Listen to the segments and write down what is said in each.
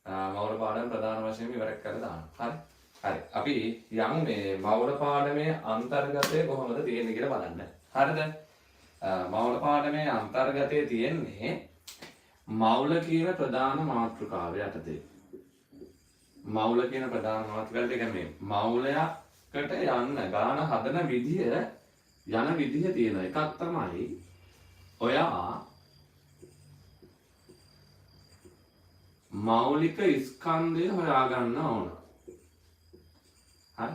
මෞල පාඩම ප්‍රධාන වශයෙන් ඉවර කරලා දානවා. හරි. අපි යමු මේ මෞල පාඩමේ අන්තර්ගතය කොහොමද තියෙන්නේ කියලා බලන්න. හරිද? මෞල පාඩමේ අන්තර්ගතයේ තියෙන්නේ මෞල කියන ප්‍රධාන මාතෘකාව යටතේ. මෞල කියන ප්‍රධාන මාතෘකාවට කියන්නේ මෞලයකට යන්න ගාන හදන විදිය යන විදිය තියෙන එකක් තමයි ඔයා මෞලික ස්කන්ධය හොයාගන්න ඕන. හරි?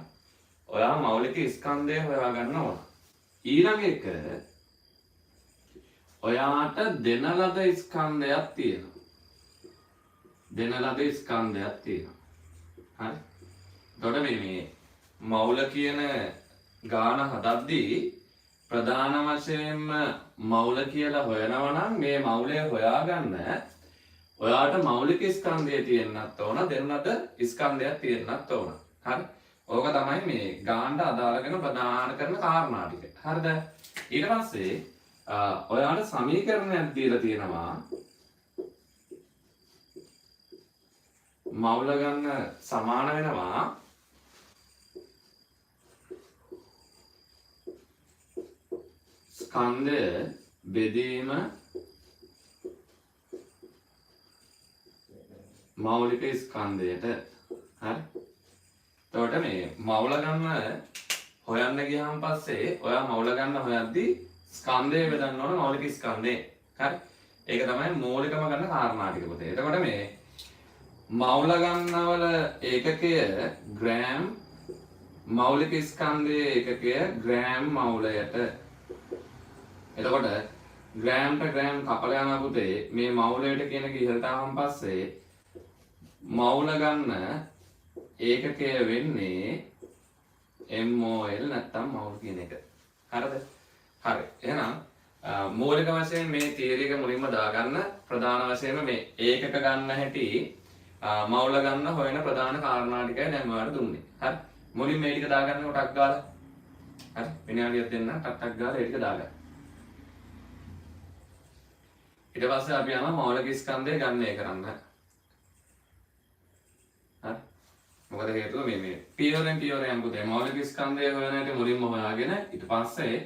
ඔයා මෞලික ස්කන්ධය හොයාගන්න ඕන. ඊළඟ එක ඔයාට දෙන ලද ස්කන්ධයක් තියෙනවා. දෙන ලද ස්කන්ධයක් තියෙනවා. හරි? එතකොට මේ මෞල කියන ගාන හදද්දී ප්‍රධාන වශයෙන්ම මෞල කියලා හොයනවා නම් මේ මෞලය හොයාගන්න ඔයාට මෞලික ස්කන්ධය තියෙන්නත් ඕන, දෙන ලද ස්කන්ධයක් තියෙන්නත් ඕන. හරි? ඕක තමයි මේ ගානට අදාළ වෙන ප්‍රධාන කරන කාරණා ටික. හරිද? ඊට පස්සේ ඔයාට සමීකරණයක් දීලා තියෙනවා මෞල ගන්න සමාන වෙනවා ස්කන්ධය බෙදීම මෞලික ස්කන්ධයට. හරි? එතකොට මේ මෞල ගන්න හොයන්න ගියාන් පස්සේ ඔයා මෞල ගන්න හොයද්දී ස්කන්ධය බෙදන්න ඕන මෞලික ස්කන්ධේ. හරි? ඒක තමයි මූලිකම ගන්න කාරණා ටික පුතේ. එතකොට මේ මෞල ගන්නවල ඒකකය ග්‍රෑම්, මෞලික ස්කන්ධයේ ඒකකය ග්‍රෑම් මෞලයට. එතකොට ග්‍රෑම්ට ග්‍රෑම් කපලා යනවා පුතේ. මේ මෞලයට කියන එක ඉහළට ආවම පස්සේ මෞල ගන්න ඒකකය වෙන්නේ MOL නැත්තම් මෞල් කියන එක. හරිද? හරි. එහෙනම් මූලික වශයෙන් මේ තියරි එක මුලින්ම දාගන්න. ප්‍රධාන වශයෙන්ම මේ ඒකක ගන්න හැටි මෞල ගන්න හොයන ප්‍රධාන කාරණා ටිකයි දැන් ඔයාලට දුන්නේ. හරි? මුලින් මේ ටික දාගන්න කොටක් ගාලා. හරි? විනාඩියක් දෙන්න ටක් ගාලා ඒ ටික දාගන්න. ඊට පස්සේ අපි යනවා මෞලික ස්කන්ධය ගණනය කරන්න. හරි? මොකද හේතුව මේ පියවරෙන් පියවරෙන් පුතේ මෞලික ස්කන්ධය හොයන හැටි මුලින්ම හොයාගෙන ඊට පස්සේ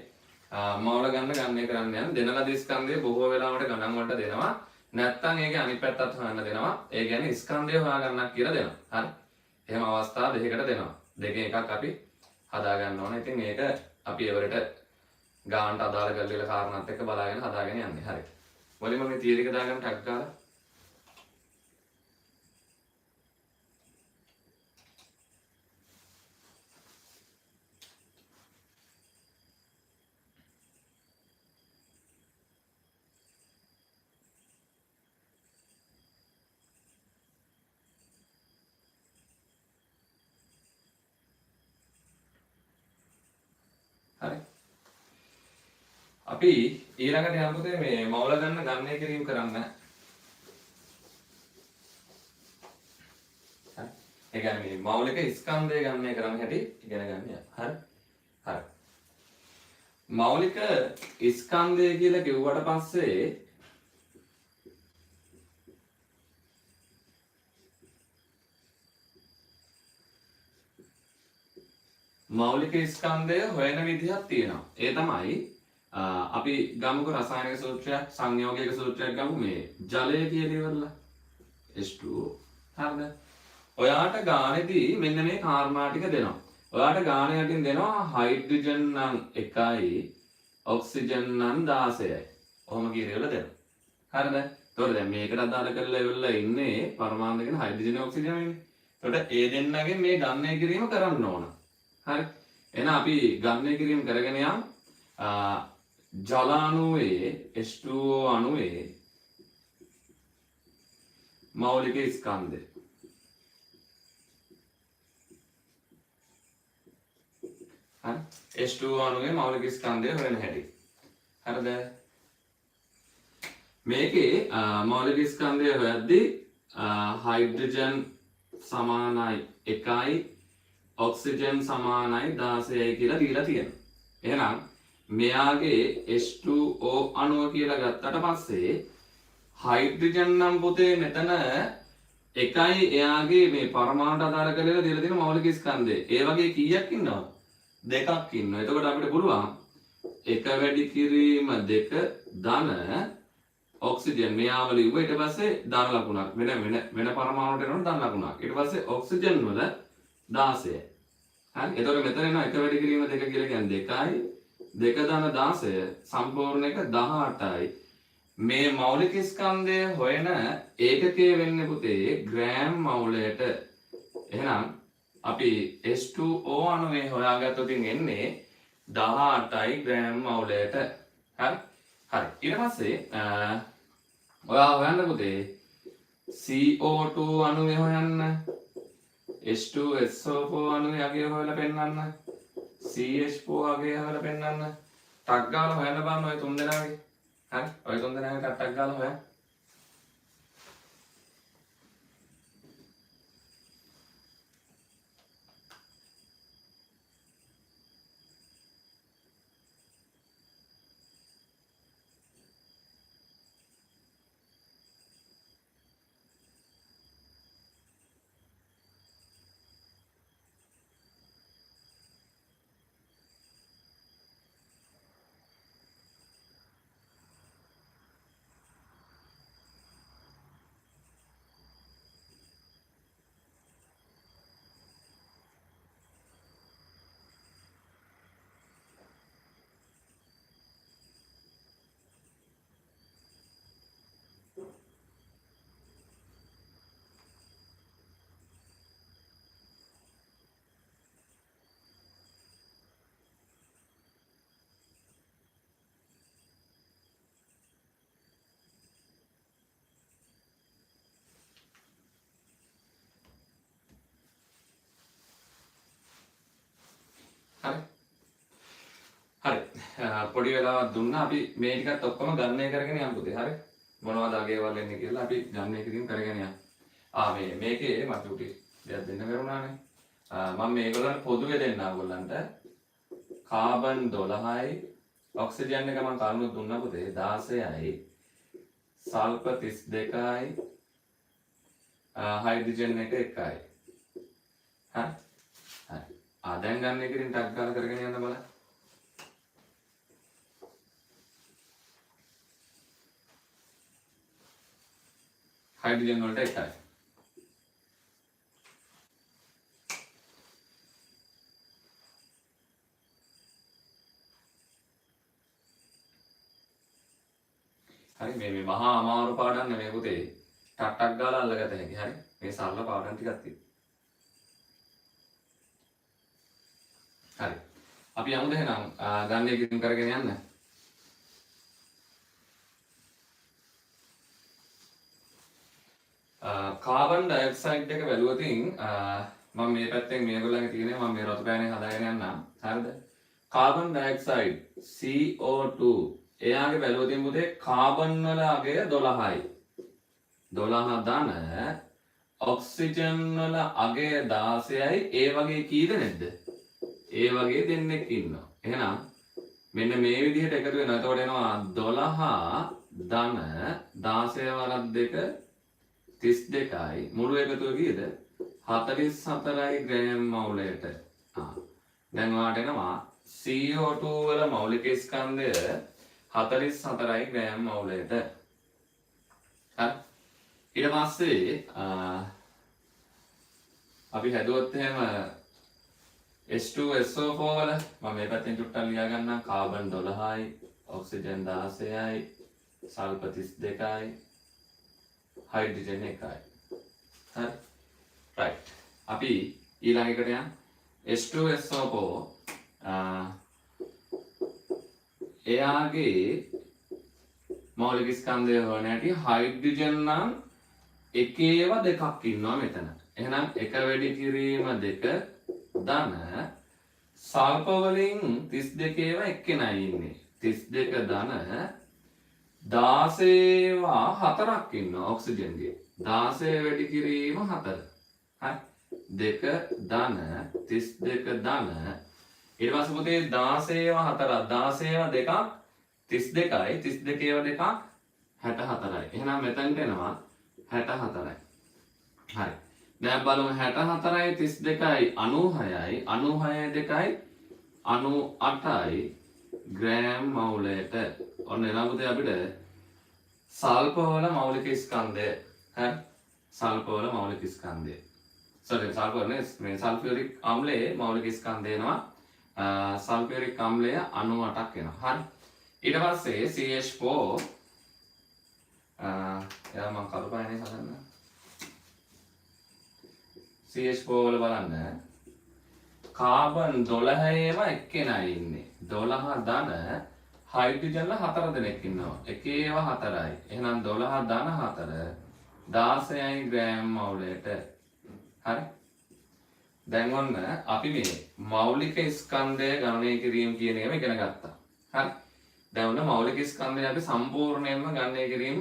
මෞල ගණන ගණනය කරන්න යන දෙන ලද ස්කන්ධය බොහෝ වෙලාවට ගණන් වලට දෙනවා. නැත්තම් ඒකේ අනිත් පැත්තත් හොයන්න දෙනවා. ඒ කියන්නේ ස්කන්ධය හොයාගන්නක් කියලා දෙනවා. හරි? එහෙම අවස්ථා දෙකකට දෙනවා. දෙකෙන් එකක් අපි හදා ගන්න ඕන. ඉතින් ඒක අපි එවරට ගානට අදාළ කරලා කාරණාත් එක්ක බලාගෙන හදාගෙන යන්නේ. හරි. මුලින්ම මේ තියරි එක දාගන්න ටක් ගාලා. හරි. අපි ඊළඟට යන පුතේ මේ මෞල ගන්න ගණනය කිරීම කරන්න. හරි. ඒ කියන්නේ මේ මෞලික ස්කන්ධය ගණනය කරන්න හැටි ඉගෙන ගන්න යන්න. හරි. හරි. මෞලික ස්කන්ධය කියලා කිව්වට පස්සේ මෞලික ස්කන්ධය හොයන විදිහක් තියෙනවා. ඒ තමයි අපි ගමුකෝ රසායනික සූත්‍රයක්, සංයෝගික සූත්‍රයක් ගමු. මේ ජලය කියලා ඉවරලා H2O. හරිද? ඔයාට ගානේදී මෙන්න මේ කාරණා ටික දෙනවා. ඔයාට ගාන යටින් දෙනවා හයිඩ්‍රජන් නම් 1යි, ඔක්සිජන් නම් 16යි. ඔහොම කියලා දෙනවා. හරිද? එතකොට දැන් මේකට අදාළ කරලා ඉවරලා ඉන්නේ පරමාණු දෙකන හයිඩ්‍රජන් ඔක්සිජන් ඉන්නේ. එතකොට ඒ දෙන්නගෙන් මේ ගණනය කිරීම කරන්න ඕන. හරි. එහෙනම් අපි ගණනය කිරීම කරගෙන යමු. ජල අණුවේ H2O අණුවේ මෞලික ස්කන්ධය. හරි. H2O අණුවේ මෞලික ස්කන්ධය හොයන හැටි. හරිද? මේකේ මෞලික ස්කන්ධය හොයද්දී හයිඩ්‍රජන් සමානයි 1යි, ඔක්සිජන් සමානයි 16යි කියලා දීලා තියෙනවා. එහෙනම් මෙයාගේ H2O අණුව කියලා ගත්තට පස්සේ හයිඩ්‍රජන් නම් පුතේ මෙතන එකයි එයාගේ මේ පරමාණුට අදාළ කරලා දීලා තියෙන මෞලික ස්කන්ධය. ඒ වගේ කීයක් ඉන්නවද? දෙකක් ඉන්නවා. එතකොට අපිට පුළුවන් එක වැඩි කිරීම දෙක ධන ඔක්සිජන් මෙයාව ලිව්ව ඊට පස්සේ ධන ලකුණක් වෙන පරමාණුට එනකොට ධන ලකුණක්. ඊට පස්සේ ඔක්සිජන් වල 16. හරි. එතකොට මෙතන එනවා එක වැඩි කිරීම දෙක කියලා කියන්නේ 2යි. 2 ධන 16 සම්පූර්ණ එක 18යි. මේ මෞලික ස්කන්ධය හොයන ඒකකයේ වෙන්නේ පුතේ ග්‍රෑම් මවුලයට. එහෙනම් අපි H2O අණුවේ හොයාගත්තොත් එන්නේ 18යි ග්‍රෑම් මවුලයට. හරි. හරි. ඊට පස්සේ ඔයා හොයන්න පුතේ CO2 අණුවේ හොයන්න. H2SO4 අණුවේ අගය හොයලා පෙන්නන්න. CH4 අගය හොයලා පෙන්නන්න. ටක් ගාලා හොයන්න බලන්න ඔය තුන් දෙනාගේ. හරි. ඔය තුන් දෙනාගේ ටක් ගාලා හොයන්න. හරි. හරි. පොඩි වෙලාවක් දුන්නා අපි මේ ටිකත් ඔක්කොම ගණනය කරගෙන යමු පුතේ. හරි. මොනවද අගයවල් එන්නේ කියලා අපි ගණනය කිරීම කරගෙන යමු. මේකේ මට උටි දෙයක් දෙන්න කරුණානේ. මම මේගොල්ලන්ට පොදුවේ දෙන්න ඕගොල්ලන්ට කාබන් 12යි ඔක්සිජන් එක මම කරුණු දුන්නා පුතේ 16යි සල්ෆර් 32යි හයිඩ්‍රජන් එක 1යි. හරි. හරි. දැන් ගන්න එකකින් ටක් ගාලා කරගෙන යන්න බලන්න. හයිඩ්‍රජන් වලට 1යි. හරි මේ මහා අමාරු පාඩම් නෙමෙයි පුතේ. ටක් ටක් ගාලා අල්ලගත හැකි. හරි. මේ සරල පාඩම් ටිකක් තියෙනවා. හරි. අපි යමුද එහෙනම් ගන්න එකකින් කරගෙන යන්න. කාබන් ඩයොක්සයිඩ් එක බැලුවොතින් මම මේ පැත්තෙන් මේගොල්ලන්ගේ තියෙනවා මම මේ රතු පෑනේ හදාගෙන යන්නම්. හරිද? කාබන් ඩයොක්සයිඩ් CO2 එයාගේ බැලුවොතින් පුතේ කාබන් වල අගය 12යි. 12 ධන ඔක්සිජන් වල අගය 16යි. ඒ වගේ කී දෙනෙක්ද? ඒ වගේ දෙන්නෙක් ඉන්නවා. එහෙනම් මෙන්න මේ විදිහට එකතු වෙනවා. එතකොට එනවා 12 ධන 16 වරක් 2 32යි. මුළු එකතුව කීයද? 44යි ග්‍රෑම් මවුලයට. දැන් ඔයාලට එනවා CO2 වල මෞලික ස්කන්ධය 44යි ග්‍රෑම් මවුලයට. හරි. ඊට පස්සේ අපි හැදුවොත් එහෙම H2SO4 වල මම මේ පැත්තෙන් චුට්ටක් ලියා ගන්නම් කාබන් 12යි ඔක්සිජන් 16යි සල්ෆර් 32යි හයිඩ්‍රජන් 1යි. හරි. රයිට්. අපි ඊළඟ එකට යන්න. H2SO4 එයාගේ මෞලික ස්කන්ධය හොයන හැටි හයිඩ්‍රජන් නම් එකේව දෙකක් ඉන්නවා මෙතන. එහෙනම් එක වැඩි කිරීම දෙක ධන සල්ෆර් වලින් 32 ව එක්කෙනයි ඉන්නේ. 32 ධන 16 4ක් ඉන්නවා ඔක්සිජන්ගේ. 16 වැඩි කිරීම 4. හරි. 2 ධන 32 ධන ඊට පස්සේ පුතේ 16 4 16 2ක් 32යි 32 2ක් 64යි. එහෙනම් මෙතනට එනවා 64යි. හරි. දැන් බලමු 64යි 32යි 96යි 96 2යි 98යි ග්‍රෑම් මවුලයට ඔන්න එනවා පුතේ අපිට සල්පවල මෞලික ස්කන්ධය. හරි. සල්පවල මෞලික ස්කන්ධය. සල්ෆර් නේ මේ සල්ෆියුරික් අම්ලයේ මෞලික ස්කන්ධය එනවා. සල්ෆියුරික් අම්ලය 98ක් එනවා. හරි. ඊට පස්සේ CH4 එයා මම කරුපායනේ හදන්න. CH4 වල බලන්න කාබන් 12ේම එක්කෙනයි ඉන්නේ. 12 ධන හයිඩ්‍රජන්ල 4 දෙනෙක් ඉන්නවා. එකේව 4යි. එහෙනම් 12 ධන 4 16යි ග්‍රෑම් මවුලයට. හරි. දැන් ඔන්න අපි මේ මෞලික ස්කන්ධය ගණනය කිරීම කියන එක ඉගෙන ගත්තා. හරි. දැන් ඔන්න මෞලික ස්කන්ධය අපි සම්පූර්ණයෙන්ම ගණනය කිරීම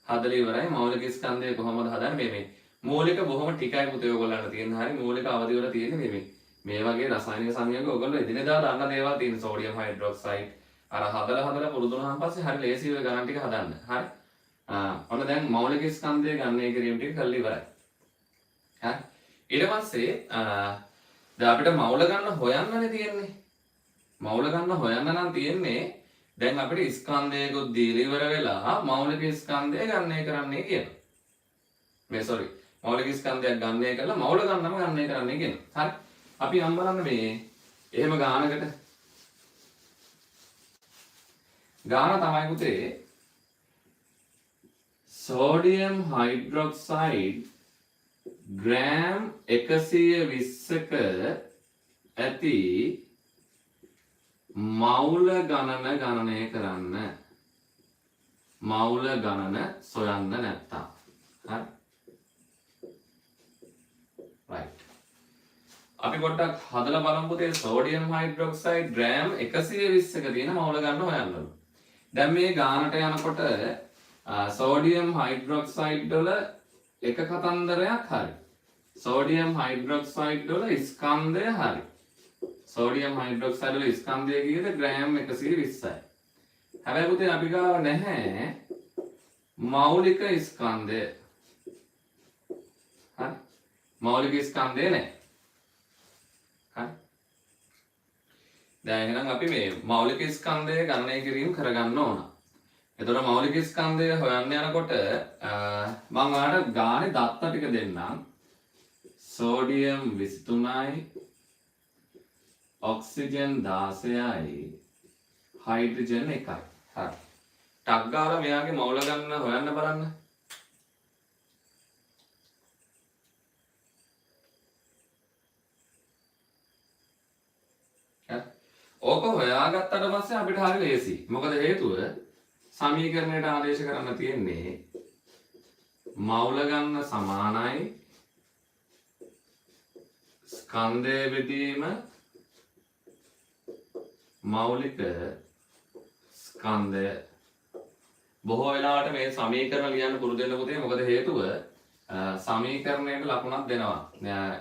හදලා ඉවරයි. මෞලික ස්කන්ධය කොහොමද හදන්නේ මේ මූලික බොහොම ටිකයි පුතේ ඔයගොල්ලන්ට තියෙන. හරි. මූලික අවදි වල තියෙන්නේ මේ වගේ රසායනික සංයෝග ඔයගොල්ලෝ එදිනෙදා දන්න දේවල් තියෙන. සෝඩියම් හයිඩ්‍රොක්සයිඩ් අර හදලා පුරුදු වුණාන් පස්සේ හරි ලේසියි ඔය ගණන් ටික හදන්න. හරි. ඔන්න දැන් මෞලික ස්කන්ධය ගණනය කිරීම ටික කරලා ඉවරයි. හරි. ඊට පස්සේ දැන් අපිට මවුල ගන්න හොයන්නනේ තියෙන්නේ. මවුල ගන්න හොයන්න නම් තියෙන්නේ දැන් අපිට ස්කන්ධයකොත් දීලා ඉවර වෙලා මෞලික ස්කන්ධය ගණනය කරන්නයි කියනවා. මෞලික ස්කන්ධයක් ගණනය කරලා මවුල ගන්නම ගණනය කරන්නයි කියනවා. හරි. අපි යම් බලන්න මේ එහෙම ගානකට ගාන තමයි පුතේ සෝඩියම් හයිඩ්‍රොක්සයිඩ් ග්‍රෑම් 120ක ඇති මවුල ගණන ගණනය කරන්න. මවුල ගණන සොයන්න නැත්තම්. හරි. right. අපි පොඩ්ඩක් හදලා බලමු පුතේ සෝඩියම් හයිඩ්‍රොක්සයිඩ් ග්‍රෑම් 120ක තියෙන මවුල ගණන හොයන්න. දැන් මේ ගානට යනකොට සෝඩියම් හයිඩ්‍රොක්සයිඩ් වල එක කතන්දරයක් හරි. සෝඩියම් හයිඩ්‍රොක්සයිඩ් වල ස්කන්ධය හරි. සෝඩියම් හයිඩ්‍රොක්සයිඩ් වල ස්කන්ධය කීයද ග්‍රෑම් 120යි. හැබැයි පුතේ අපි ගාව නැහැ මෞලික ස්කන්ධය. හරි. මෞලික ස්කන්ධය නැහැ. හරි. දැන් එහෙනම් අපි මේ මෞලික ස්කන්ධය ගණනය කිරීම කරගන්න ඕන. එතකොට මෞලික ස්කන්ධය හොයන්න යනකොට මම ඔයාලට ගානේ දත්ත ටික දෙන්නම්. සෝඩියම් 23යි ඔක්සිජන් 16යි හයිඩ්‍රජන් 1යි. හරි. ටක් ගාලා මෙයාගේ මවුල ගන්න හොයන්න බලන්න. ඕක හොයාගත්තට පස්සේ අපිට හරි ලේසි. මොකද හේතුව සමීකරණයට ආදේශ කරන්න තියෙන්නේ මවුල ගන්න සමානයි ස්කන්ධය බෙදීම මෞලික ස්කන්ධය. බොහෝ වෙලාවට මේ සමීකරණ ලියන්න පුරුදු වෙන්න පුතේ. මොකද හේතුව සමීකරණයට ලකුණක් දෙනවා.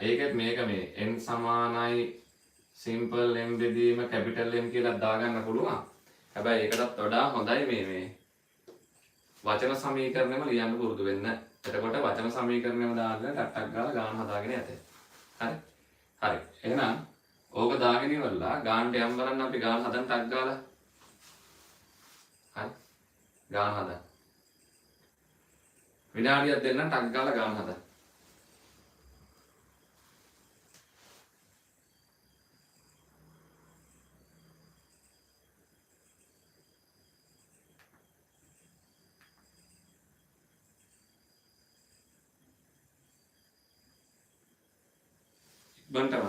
ඒකෙත් මේක මේ n සමානයි සිම්පල් m බෙදීම කැපිටල් M කියලා දාගන්න පුළුවන්. හැබැයි ඒකටත් වඩා හොඳයි මේ වචන සමීකරණයම ලියන්න පුරුදු වෙන්න. එතකොට වචන සමීකරණයම දාගෙන ටක් ගාලා ගාන හදාගෙන යතේ. හරි. හරි. එහෙනම් ඕක දාගෙන ඉවරලා ගානට යම් බලන්න අපි ගාන හදන්න ටක් ගාලා. හරි. ගාන හදන්න. විනාඩියක් දෙන්න ටක් ගාලා ගාන හදන්න. බන්ටම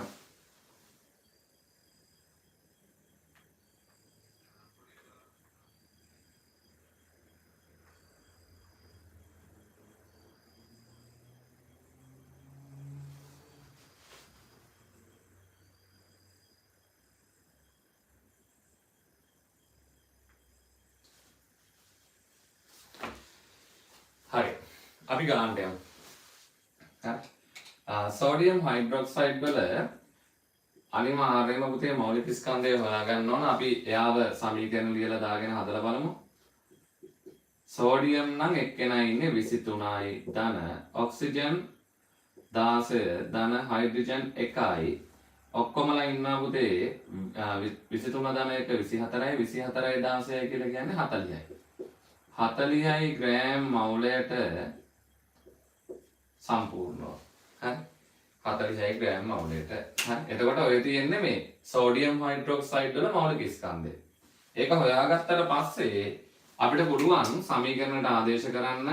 හරි. අපි ගානට යමු. හරි. සෝඩියම් හයිඩ්‍රොක්සයිඩ් වල අනිවාර්යයෙන්ම පුතේ මෞලික ස්කන්ධය හොයාගන්න ඕන. අපි එයාව සමීකරණ ලියලා දාගෙන හදලා බලමු. සෝඩියම් නම් එක්කෙනා ඉන්නේ 23යි ධන ඔක්සිජන් 16 ධන හයිඩ්‍රජන් 1යි ඔක්කොමලා ඉන්නවා පුතේ 23 ධන 1 24යි 24යි 16යි කියලා කියන්නේ 40යි. 40යි ග්‍රෑම් මවුලයට සම්පූර්ණව. හරි. 40යි ග්‍රෑම් මවුලයට. හරි. එතකොට ඔය තියෙන්නේ මේ සෝඩියම් හයිඩ්‍රොක්සයිඩ් වල මෞලික ස්කන්ධය. ඒක හොයාගත්තට පස්සේ අපිට පුළුවන් සමීකරණයට ආදේශ කරන්න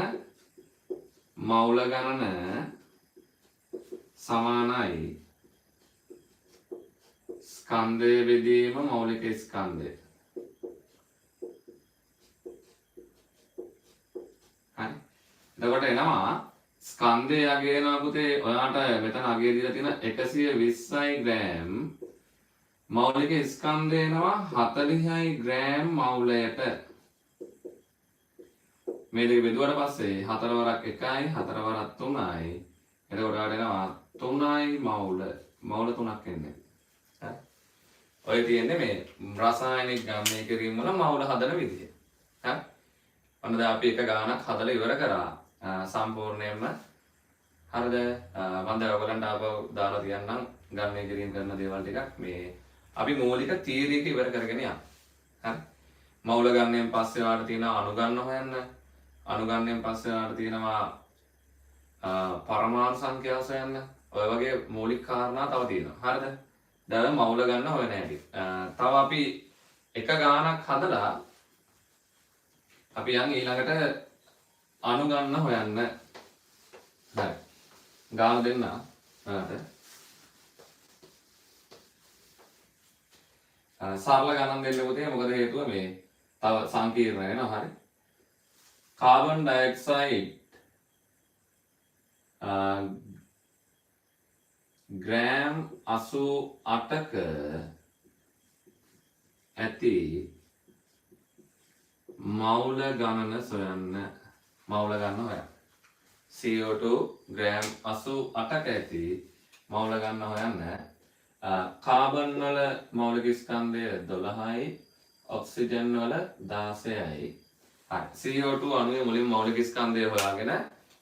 මවුල ගණන සමානයි ස්කන්ධය බෙදීම මෞලික ස්කන්ධය. හරි. එතකොට එනවා ස්කන්ධය අගය වෙනවා පුතේ ඔයාට මෙතන අගය දීලා තියෙන 120යි ග්‍රෑම් මෞලික ස්කන්ධය එනවා 40යි ග්‍රෑම් මවුලයට. මේ දෙක බෙදුවට පස්සේ 4 වරක් 1යි 4 වරක් 3යි. එතකොට ඔයාට එනවා 3යි මවුල 3ක් එන්නේ. හරි. ඔය තියෙන්නේ මේ රසායනික ගම්‍ය කිරීම වල මවුල හදන විදිය. හරි. ඔන්න දැන් අපි එක ගානක් හදලා ඉවර කරා. සම්පූර්ණයෙන්ම හරිද? මම දැන් ඔයගලන්ට ආපහු දාලා තියන්නම් ගම්‍ය කිරීම කරන දේවල් ටිකක් මේ අපි මූලික තීරයක ඉවර කරගෙන යන්න. හරි. මවුල ගන්නයෙන් පස්සේ ඔයාලට තියෙනවා අනුගන්න හොයන්න. අනුගන්නයෙන් පස්සේ ඔයාලට තියෙනවා පරමාණු සංඛ්‍යා හොයන්න. ඔය වගේ මූලික කාරණා තව තියෙනවා. හරිද? දැන් මවුල ගන්න හොයන හැටි. තව අපි එක ගානක් හදලා අපි යන් ඊළඟට අනුගන්න හොයන්න. හරි. ගාන දෙන්න. හරිද? සරල ගණන් දෙන්න පුතේ මොකද හේතුව මේ තව සංකීර්ණ වෙනවා. හරි. කාබන් ඩයොක්සයිඩ් ග්‍රෑම් 88ක ඇති මවුල ගණන සොයන්න. මවුල ගන්න හොයන්න. CO2 ග්‍රෑම් 88ක ඇති මවුල ගන්න හොයන්න. කාබන් වල මෞලික ස්කන්ධය 12යි ඔක්සිජන් වල 16යි. හරි. CO2 අණුවේ මුලින් මෞලික ස්කන්ධය හොයාගෙන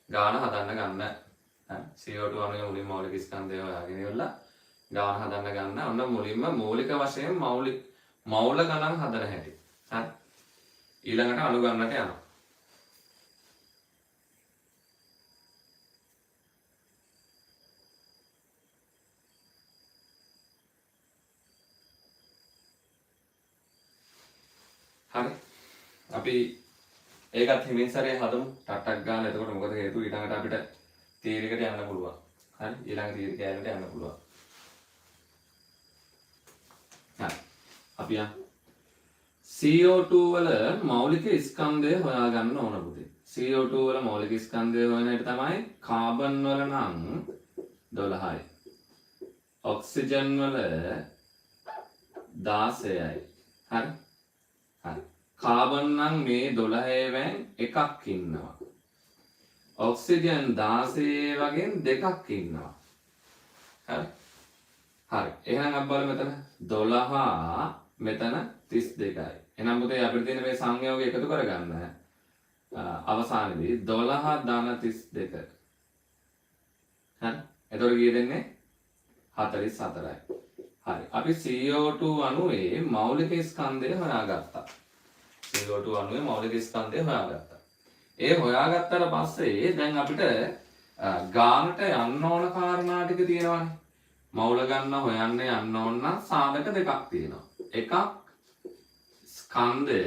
ගාන හදන්න ගන්න. CO2 අණුවේ මුලින් මෞලික ස්කන්ධය හොයාගෙන ඉවරලා ගාන හදන්න ගන්න. ඔන්න මුලින්ම මූලික වශයෙන් මවුල ගණන් හදන හැටි. හරි. ඊළඟට අණු ගන්නට යනවා. හරි. අපි ඒකත් හිමින් සැරේ හදමු. ටට්ටක් ගාලා. එතකොට මොකද හේතුව ඊළඟට අපිට තීරයකට යන්න පුළුවන්. හරි. ඊළඟ තීර කැලේට යන්න පුළුවන්. හරි. අපි CO2 වල මෞලික ස්කන්ධය හොයාගන්න ඕන පුතේ. CO2 වල මෞලික ස්කන්ධය හොයන එක තමයි කාබන් වල නම් 12යි. ඔක්සිජන් වල 16යි. හරි. හරි. කාබන් නම් මේ 12 වෙන් එකක් ඉන්නවා. ඔක්සිජන් 16 වගේ දෙකක් ඉන්නවා. හරි. හරි. එහෙනම් අපි බලමු මෙතන 12 මෙතන 32යි. එහෙනම් පුතේ අපිට තියෙන මේ සංයෝගය එකතු කරගන්න අවසානයේදී 12 ධන 32. හරි. එතකොට කීය දෙන්නේ 44යි. හරි. අපි CO2 අණුවේ මෞලික ස්කන්ධය හොයාගත්තා. CO2 අණුවේ මෞලික ස්කන්ධය හොයාගත්තා. ඒ හොයාගත්තට පස්සේ දැන් අපිට ගානට යන්න ඕන කාරණා ටික තියෙනවානේ. මවුල ගන්න හොයන්න යන්න ඕන නම් සාධක දෙකක් තියෙනවා. එකක් ස්කන්ධය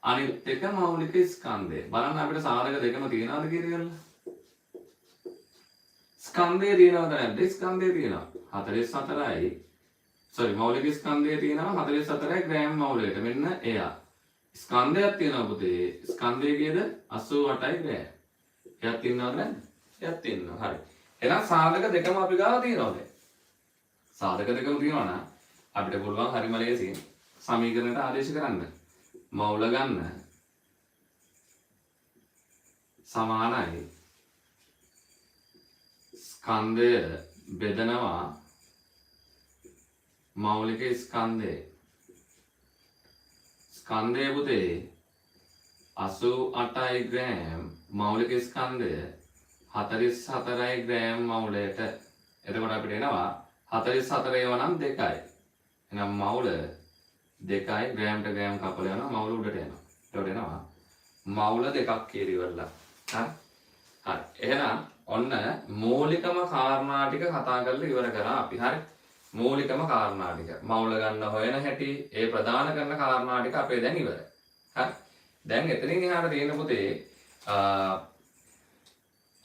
අනිත් එක මෞලික ස්කන්ධය. බලන්න අපිට සාධක දෙකම තියෙනවද කියලා. ස්කන්ධය තියෙනවද නැද්ද? ස්කන්ධය තියෙනවා. 44යි. මෞලික ස්කන්ධය තියෙනවා 44යි ග්‍රෑම් මවුලයට. මෙන්න එයා. ස්කන්ධයක් තියෙනවා පුතේ. ස්කන්ධය කීයද? 88යි ග්‍රෑම්. එයාත් තියෙනවද නැද්ද? එයාත් තියෙනවා. හරි. එහෙනම් සාධක දෙකම අපි ගාව තියෙනවද? සාධක දෙකම තියෙනවා නම් අපිට පුළුවන් හරිම ලේසියෙන් සමීකරණයට ආදේශ කරන්න. මවුල ගන්න සමානයි ස්කන්ධය බෙදනවා මෞලික ස්කන්ධය. ස්කන්ධය පුතේ 88යි ග්‍රෑම් මෞලික ස්කන්ධය 44යි ග්‍රෑම් මවුලයට. එතකොට අපිට එනවා 44 ඒවා නම් 2යි. එහෙනම් මවුල 2යි ග්‍රෑම්ට ග්‍රෑම් කපල යනවා මවුල උඩට යනවා. එතකොට එනවා මවුල 2ක් කියලා ඉවරලා. හරි. හරි. එහෙනම් ඔන්න මූලිකම කාරණා ටික කතා කරලා ඉවර කරා අපි. හරි. මූලිකම කාරණා ටික. මවුල ගන්න හොයන හැටි, ඒ ප්‍රධාන කරන කාරණා ටික අපේ දැන් ඉවරයි. හරි. දැන් එතනින් එහාට තියෙන පුතේ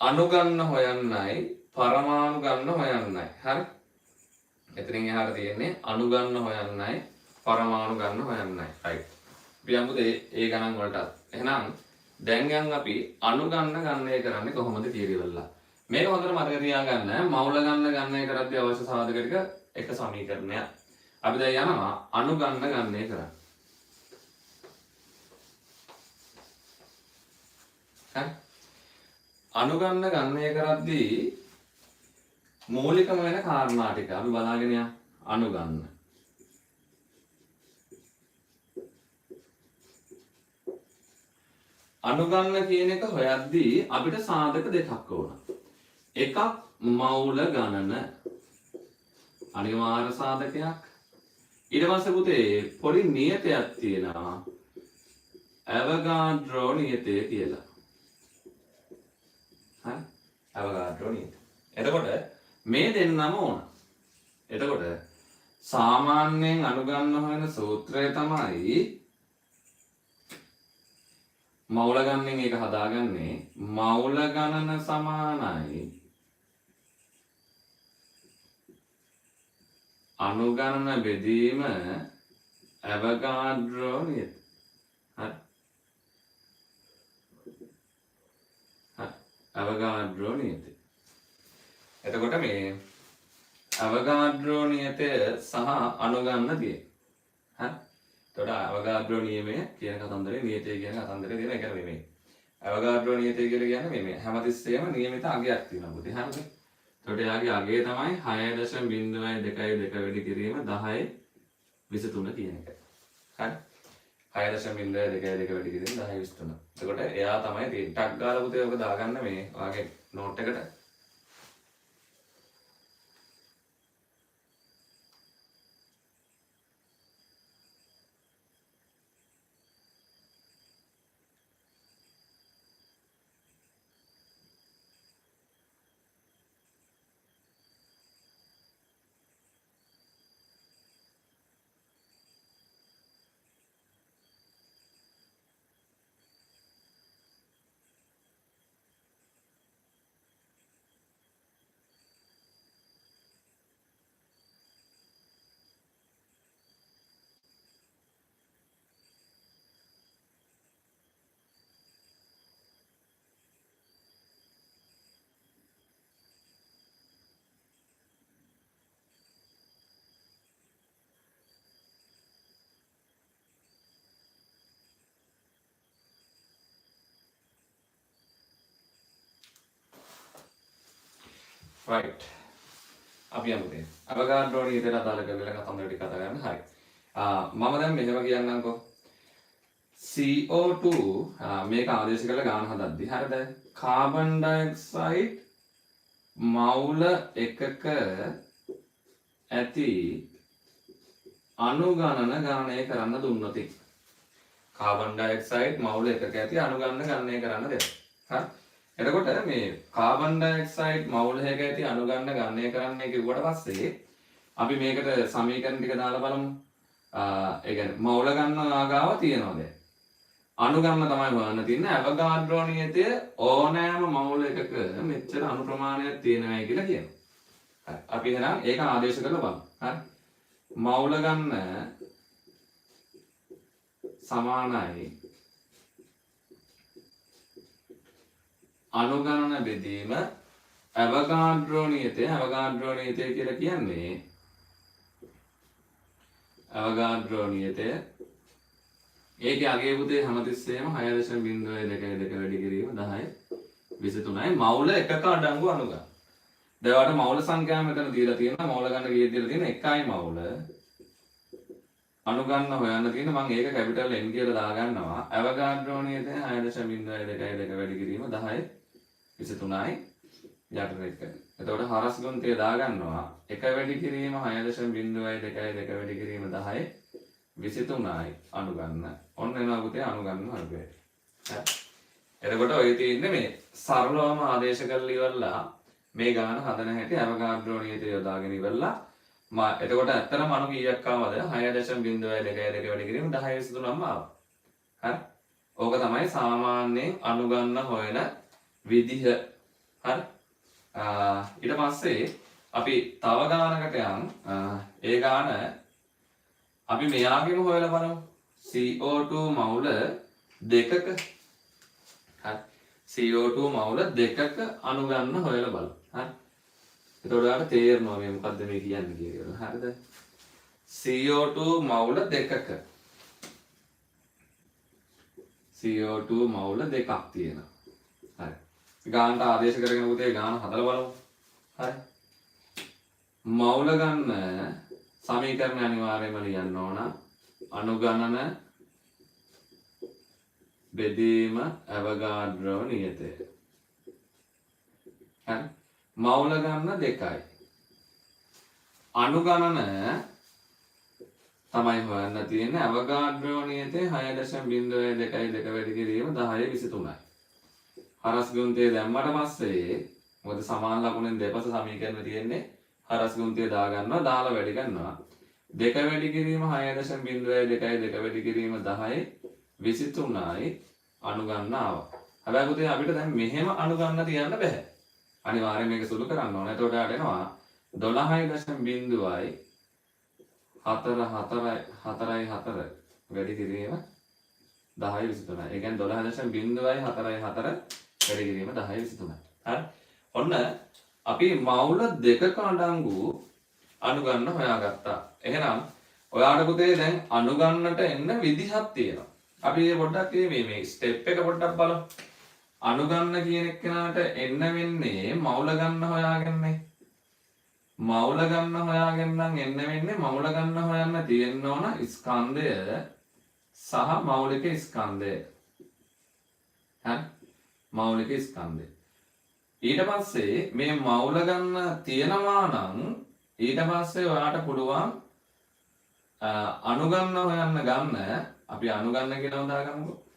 අණු ගන්න හොයන්නයි පරමාණු ගන්න හොයන්නයි. හරි. එතනින් එහාට තියෙන්නේ අණු ගන්න හොයන්නයි පරමාණු ගන්න හොයන්නයි. right. අපි යමුද ඒ ගණන් වලට. එහෙනම් දැන් යන් අපි අණු ගණනය කරන්නේ කොහොමද කියලා ඉවරලා. මේක හොඳට මතක තියාගන්න. මවුල ගණනය කරද්දී අවශ්‍ය සාධක ටික එක සමීකරණයක්. අපි දැන් යනවා අණු ගණනය කරන්න. හරි. අණු ගණනය කරද්දී මූලිකම වෙන කාරණා ටික අපි බලාගෙන යමු. අණු ගන්න. අණු ගන්න කියන එක හොයද්දී අපිට සාධක දෙකක් ඕන. එකක් මවුල ගණන අනිවාර්ය සාධකයක්. ඊට පස්සේ පුතේ පොඩි නියතයක් තියෙනවා. ඇවගාඩ්‍රෝ නියතය කියලා. හරි? ඇවගාඩ්‍රෝ නියතය. එතකොට මේ දෙන්නම ඕන. එතකොට සාමාන්‍යයෙන් අණු ගන්න හොයන සූත්‍රය තමයි මවුල ගණනෙන් ඒක හදාගන්නේ මවුල ගණන සමානයි අණු ගණන බෙදීම ඇවගාඩ්‍රෝ නියතය. හරි. හරි. ඇවගාඩ්‍රෝ නියතය. එතකොට මේ අවගාඩ්‍රෝ නියතය සහ අණු ගන්න තියෙනවා. හරි. එතකොට අවගාඩ්‍රෝ නියමය කියන කතන්දරේ නියතය කියන කතන්දරේ දෙන එක නෙමෙයි. අවගාඩ්‍රෝ නියතය කියලා කියන්නේ මේ හැමතිස්සෙම නියමිත අගයක් තියෙනවා පුතේ. හරිද? එතකොට එයාගේ අගය තමයි 6.02 වැඩි කිරීම 10.23 කියන එක. හරි. 6.02 වැඩි කිරීම 10.23. එතකොට එයා තමයි තියෙන්නේ. ටක් ගාලා පුතේ ඔක දාගන්න මේ ඔයාගේ නෝට් එකට. right. අපි යමුද? අවගාඩ්‍රෝ නියතයට අදාළ කරලා කතන්දර ටික කතා කරන්න. හරි. මම දැන් මෙහෙම කියන්නම්කෝ. CO2 මේක ආදේශ කරලා ගාන හදද්දි හරිද? කාබන් ඩයොක්සයිඩ් මවුල එකක ඇති අණු ගණන ගණනය කරන්න දුන්නොත් කාබන් ඩයොක්සයිඩ් මවුල එකක ඇති අණු ගණන ගණනය කරන්න දෙන්න. හරි. එතකොට මේ කාබන් ඩයොක්සයිඩ් මවුල එකක ඇති අණු ගණන ගණනය කරන්න කිව්වට පස්සේ අපි මේකට සමීකරණ ටික දාලා බලමු. ඒ කියන්නේ මවුල ගණන ආගාව තියනවා දැන්. අණු ගණන තමයි හොයන්න තියෙන්නේ. අවගාඩ්‍රෝ නියතය ඕනෑම මවුල එකක මෙච්චර අණු ප්‍රමාණයක් තියෙනවායි කියලා කියනවා. හරි. අපි එහෙනම් ඒක ආදේශ කරලා බලමු. හරි. මවුල ගණන සමානයි අණු ගණන බෙදීම අවගාඩ්‍රෝ නියතය. අවගාඩ්‍රෝ නියතය කියලා කියන්නේ අවගාඩ්‍රෝ නියතය ඒකේ අගේ පුතේ හැමතිස්සෙම 6.02 වැඩි කිරීම 10.23යි මවුල එකක අඩංගු අණු ගන්න. දැන් මවුල සංඛ්‍යාව මෙතන දීලා තියෙනවා. මවුල ගන්න කීයද දීලා තියෙන එකයි මවුල. අණු ගන්න හොයන්න තියෙන මම ඒක කැපිටල් N කියලා දාගන්නවා. අවගාඩ්‍රෝ නියතය 6.02 වැඩි කිරීම 10.23යි. යටට එක. එතකොට හරස් ගුණිතය දාගන්නවා 1 වැඩි කිරීම 6.02 වැඩි කිරීම 10 23යි අනුගන්න. ඔන්න එනවා පුතේ අනුගන්න වර්ගය. හරි. එතකොට ඔය තියෙන්නේ මේ සරලවම ආදේශ කරලා ඉවරලා මේ ගාන හදන හැටි අවගාඩ්‍රෝ නියතය යොදාගෙන ඉවරලා එතකොට ඇත්තටම අණු කීයක් ආවද 6.02 වැඩි කිරීම 10 23ම ආවා. හරි. ඕක තමයි සාමාන්‍යයෙන් අනුගන්න හොයන විදිහ. හරි. ඊට පස්සේ අපි තව ගානකට යන් ඒ ගාන අපි මෙයාගෙම හොයලා බලමු. CO2 මවුල දෙකක හරි CO2 මවුල දෙකක අනුගන්න හොයලා බලමු. හරි. එතකොට ඔයාලට තේරෙනවා මේ මොකද්ද මේ කියන්නේ කියලා. හරිද? CO2 මවුල දෙකක CO2 මවුල දෙකක් තියෙනවා. හරි. ගානට ආදේශ කරගෙන පුතේ ගාන හදලා බලමු. හරි. මවුල ගන්න සමීකරණ අනිවාර්යයෙන්ම ලියන්න ඕන. අනුගණන බෙදීම අවගාඩ්‍රෝ නියතය. හරි. මවුල ගන්න 2යි. අනුගණන තමයි හොයන්න තියෙන්නේ අවගාඩ්‍රෝ නියතේ 6.02 වැඩි කිරීම 10 23යි. හරස් ගුණිතය දැම්මට පස්සේ මොකද සමාන ලකුණෙන් දෙපස සමීකරණ තියෙන්නේ හරස් ගුණිතය දාගන්නවා දාලා වැඩි කරනවා 2 වැඩි කිරීම 6.02 වැඩි කිරීම 10 23යි අනුගන්න ආවා. හැබැයි පුතේ අපිට දැන් මෙහෙම අනුගන්න තියන්න බෑ. අනිවාර්යයෙන් මේක සුළු කරන්න ඕනේ. එතකොට යාට එනවා 12.04 වැඩි කිරීම 10 23යි. ඒ කියන්නේ 12.04 වැඩි කිරීම 10 23යි. හරි. ඔන්න අපි මවුල දෙකක අඩංගු අනුගන්න හොයාගත්තා. එහෙනම් ඔයාට පුතේ දැන් අනුගන්නට එන්න විදිහක් තියෙනවා. අපි පොඩ්ඩක් මේ ස්ටෙප් එක පොඩ්ඩක් බලමු. අනුගන්න කියන එක්කෙනාට එන්න වෙන්නේ මවුල ගන්න හොයාගන්නේ. මවුල ගන්න හොයාගෙන නම් එන්න වෙන්නේ මවුල ගන්න හොයන්න තියෙන්න ඕන ස්කන්ධය සහ මෞලික ස්කන්ධය. හරි. මෞලික ස්කන්ධය. ඊට පස්සේ මේ මවුල ගන්න තියෙනවා නම් ඊට පස්සේ ඔයාට පුළුවන් අනුගන්න හොයන්න ගන්න අපි අනුගන්න කියලා හදාගමුකෝ.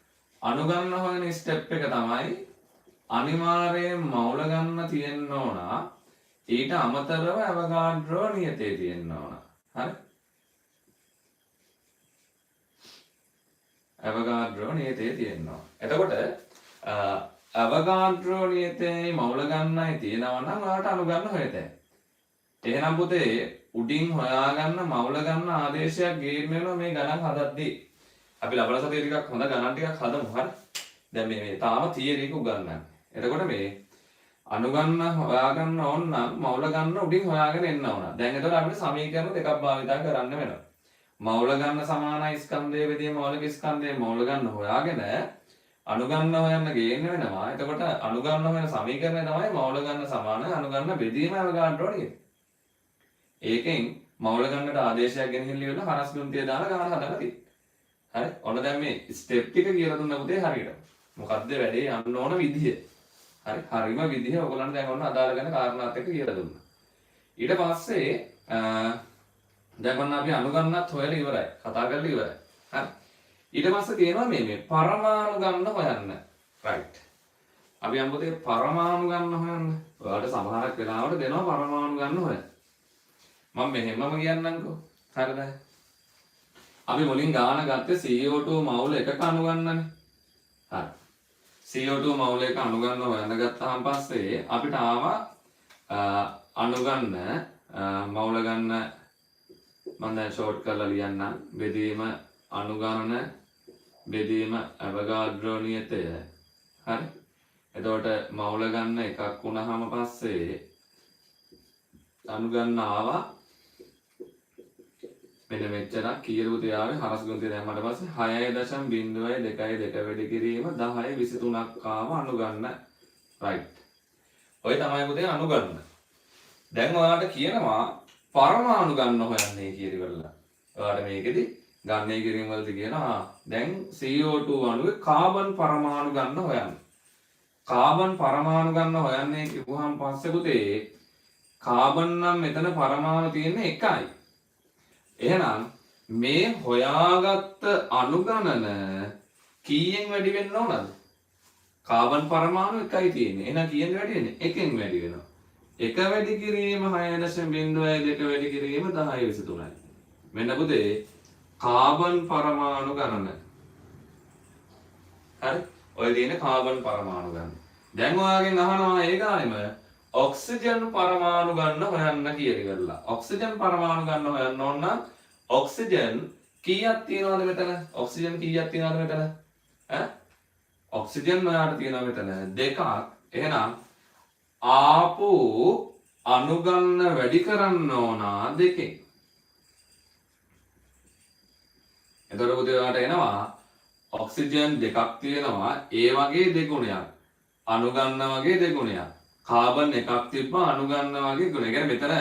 අනුගන්න හොයන ස්ටෙප් එක තමයි අනිවාර්යයෙන් මවුල ගන්න තියෙන්න ඕන. ඊට අමතරව අවගාඩ්‍රෝ නියතේ තියෙන්න ඕන. හරි. අවගාඩ්‍රෝ නියතේ තියෙනවා. එතකොට අවගාඩ්‍රෝ නියතේ මවුල ගන්නයි තියෙනවා නම් ඔයාලට අනුගන්න හොයතේ. එහෙනම් පුතේ උඩින් හොයාගන්න මවුල ගන්න ආදේශයක් ගේන්න වෙනවා මේ ගණන් හදද්දී. අපි ලබන සතියේ ටිකක් හොඳ ගණන් ටිකක් හදමු. හරි. දැන් මේ තාම තියරි එක උගන්වන්නේ. එතකොට මේ අනුගන්න හොයාගන්න ඕන නම් මවුල ගන්න උඩින් හොයාගෙන එන්න ඕන. දැන් එතකොට අපිට සමීකරණ දෙකක් භාවිතා කරන්න වෙනවා. මවුල ගන්න සමානයි ස්කන්ධයේ බෙදීම මৌলিক ස්කන්ධයේ මවුල ගන්න හොයාගෙන අනුගන්න හොයන්න ගේන්න වෙනවා. එතකොට අනුගන්න හොයන සමීකරණය තමයි මවුල ගන්න සමාන අනුගන්න බෙදීම අවගාඩ්‍රෝ නියතය. ඒකෙන් මවුල ගන්නට ආදේශයක් ගෙනහිල්ල ඉවරලා හරස් ගුණිතය දාලා ගාන හදලා තියෙනවා. හරි. ඔන්න දැන් මේ ස්ටෙප් ටික කියලා දුන්න පුතේ හරියට. මොකද්ද වැඩේ යන්න ඕන විදිය. හරි. හරිම විදිය ඔයගොල්ලන්ට දැන් ඔන්න අදාළ කරන කාරණාත් එක්ක කියලා දුන්නා. ඊට පස්සේ දැන් ඔන්න අපි අනුගන්නත් හොයලා ඉවරයි. කතා කරලා ඉවරයි. හරි. ඊට පස්සේ තියෙනවා මේ පරමාණු ගන්න හොයන්න. රයිට්. අපි අම්බුතේ පරමාණු ගන්න හොයන්න. ඔයාලට සමහරක් වෙලාවට දෙනවා පරමාණු ගන්න හොයන්න. මම මෙහෙමම කියන්නම්කෝ. හරිද? අපි මුලින් ගාන ගත්තේ CO2 මවුල එකක අනුගන්නනේ. හරි. CO2 මවුල එක අනුගන්න හොයන්න ගත්තාන් පස්සේ අපිට ආවා අනුගන්න මවුල ගන්න මම දැන් ෂෝට් කරලා ලියන්නම්. බෙදීම අනුගණන බෙදීම අවගාඩ්‍රෝ නියතය. හරි. එතකොට මවුල ගන්න එකක් වුණාම පස්සේ අනුගන්න ආවා මෙන්න මෙච්චරක් කියලා තියාවේ හරස් ගුණිතය දැම්මට පස්සේ 6.02 වැඩි කිරීම 10 23ක් ආව අනුගන්න. රයිට්. ඔය තමයි පුතේ අනුගන්න. දැන් ඔයාලට කියනවා පරමාණු ගන්න හොයන්නේ කියලා ඉවරලා. ඔයාලට මේකෙදි ගන්නේ කිරීම වලදී කියනවා දැන් CO2 අණුවේ කාබන් පරමාණු ගන්න හොයන්න. කාබන් පරමාණු ගන්න හොයන්නේ කිව්වහම පස්සේ පුතේ කාබන් නම් මෙතන පරමාණු තියෙන්නේ එකයි. එහෙනම් මේ හොයාගත්ත අණු ගණන කීයෙන් වැඩි වෙන්න ඕනද? කාබන් පරමාණු එකයි තියෙන්නේ. එහෙනම් කීයෙන් වැඩි වෙන්නේ? එකෙන් වැඩි වෙනවා. 1 වැඩි කිරීම 6.02 වැඩි කිරීම 10/23යි. මෙන්න පුතේ කාබන් පරමාණු ගණන. හරි? ඔය තියෙන කාබන් පරමාණු ගණන. දැන් ඔයාගෙන් අහනවා ඒ ගානෙම ඔක්සිජන් පරමාණු ගන්න හොයන්න කියලා ඉවරලා. ඔක්සිජන් පරමාණු ගන්න හොයන්න ඕන නම් ඔක්සිජන් කීයක් තියෙනවද මෙතන? ඔක්සිජන් කීයක් තියෙනවද මෙතන? ඈ? ඔක්සිජන් ඔයාලට තියෙනවා මෙතන දෙකක්. එහෙනම් ආපු අණු ගන්න වැඩි කරන්න ඕන දෙකෙන්. එතකොට පුතේ ඔයාලට එනවා ඔක්සිජන් දෙකක් තියෙනවා ඒ වගේ දෙගුණයක්. අණු ගන්න වගේ දෙගුණයක්. කාබන් එකක් තිබ්බා අණු ගන්න වගේ ගුණ. ඒ කියන්නේ මෙතන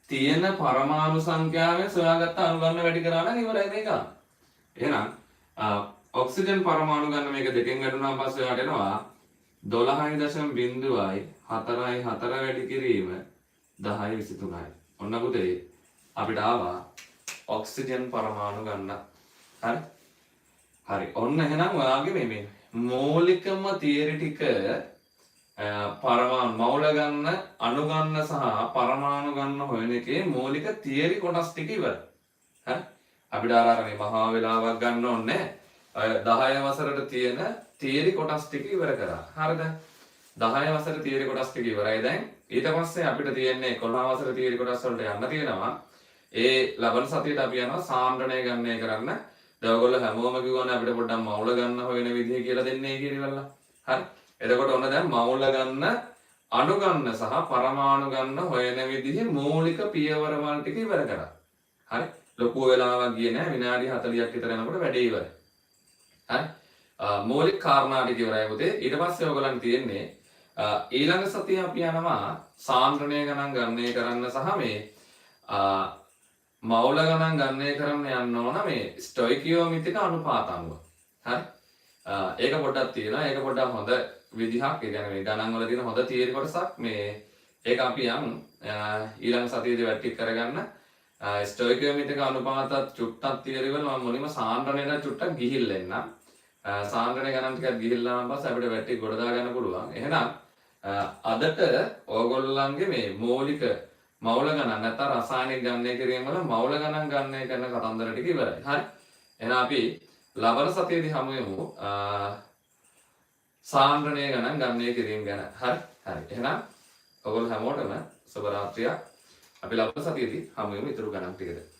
තියෙන පරමාණු සංඛ්‍යාවෙන් සොයාගත්ත අණු ගන්න වැඩි කරා නම් ඉවරයි මේක. එහෙනම් ඔක්සිජන් පරමාණු ගන්න මේක දෙකෙන් වැඩුණාන් පස්සේ ඔයාලට එනවා 12.04 වැඩි කිරීම 10/23යි. ඔන්න පුතේ අපිට ආවා ඔක්සිජන් පරමාණු ගන්න. හරි? හරි. ඔන්න එහෙනම් ඔයාගේ මේ මූලිකම තියරි ටික පරමාණු මවුල ගන්න අණු ගන්න සහ පරමාණු ගන්න හොයන එකේ මූලික තියරි කොටස් ටික ඉවරයි. හරි? අපිට අර මේ මහා වෙලාවක් ගන්න ඕනේ නැහැ. 10 වසරට තියෙන තියරි කොටස් ටික ඉවර කරා. හරිද? 10 වසර තියරි කොටස් ටික ඉවරයි දැන්. ඊට පස්සේ අපිට තියෙන්නේ 11 වසර තියරි කොටස් වලට යන්න තියෙනවා. ඒ ලබන සතියේට අපි යනවා සාන්ද්‍රණය ගණනය කරන්න. දැන් ඔයගොල්ලෝ හැමෝම කිව්වනේ අපිට පොඩ්ඩක් මවුල ගන්න හොයන විදිහ කියලා දෙන්නේ කියලා ඉවරලා. හරි? එතකොට ඔන්න දැන් මවුල ගන්න අණු ගන්න සහ පරමාණු ගන්න හොයන විදිහේ මූලික පියවරවල් ටික ඉවර කරා. හරි? ලොකු වෙලාවක් ගියේ නෑ විනාඩි 40ක් විතර යනකොට වැඩේ ඉවරයි. හරි? මූලික කාරණා ටික ඉවරයි පුතේ. ඊට පස්සේ ඔයගලන් තියෙන්නේ ඊළඟ සතියේ අපි යනවා සාන්ද්‍රණය ගණන් ගණනය කරන්න සහ මේ මවුල ගණන් ගණනය කරන්න යන්න ඕන මේ ස්ටොයිකියෝමිතික අනුපාතාංග. හරි? ඒක පොඩ්ඩක් තියෙනවා. ඒක පොඩ්ඩක් හොඳ විදිහක්. ඒ කියන්නේ මේ ගණන් වල තියෙන හොඳ තියරි කොටසක්. මේ ඒක අපි ඊළඟ සතියේදී වැටි කරගන්න. ස්ටොයිකියෝමිතික අනුපාතත් චුට්ටක් තියරි වල මම මුලින්ම සාන්ද්‍රණයට චුට්ටක් ගිහිල්ලා එන්නම්. සාන්ද්‍රණය ගණන් ටිකක් ගිහිල්ලා ආවන් පස්සේ අපිට වැටි ගොඩ දා ගන්න පුළුවන්. එහෙනම් අදට ඕගොල්ලන්ගේ මේ මූලික මවුල ගණන් නැත්නම් රසායනික ගණනය කිරීම වල මවුල ගණන් ගණනය කරන කතන්දර ටික ඉවරයි. හරි? එහෙනම් අපි ලබන සතියේදී හමු වෙමු සාන්ද්‍රණය ගණන් ගණනය කිරීම ගැන. හරි? හරි. එහෙනම් ඔයගොල්ලෝ හැමෝටම සුබ රාත්‍රියක්. අපි ලබන සතියේදී හමු වෙමු ඊටු ගණන් ටිකද.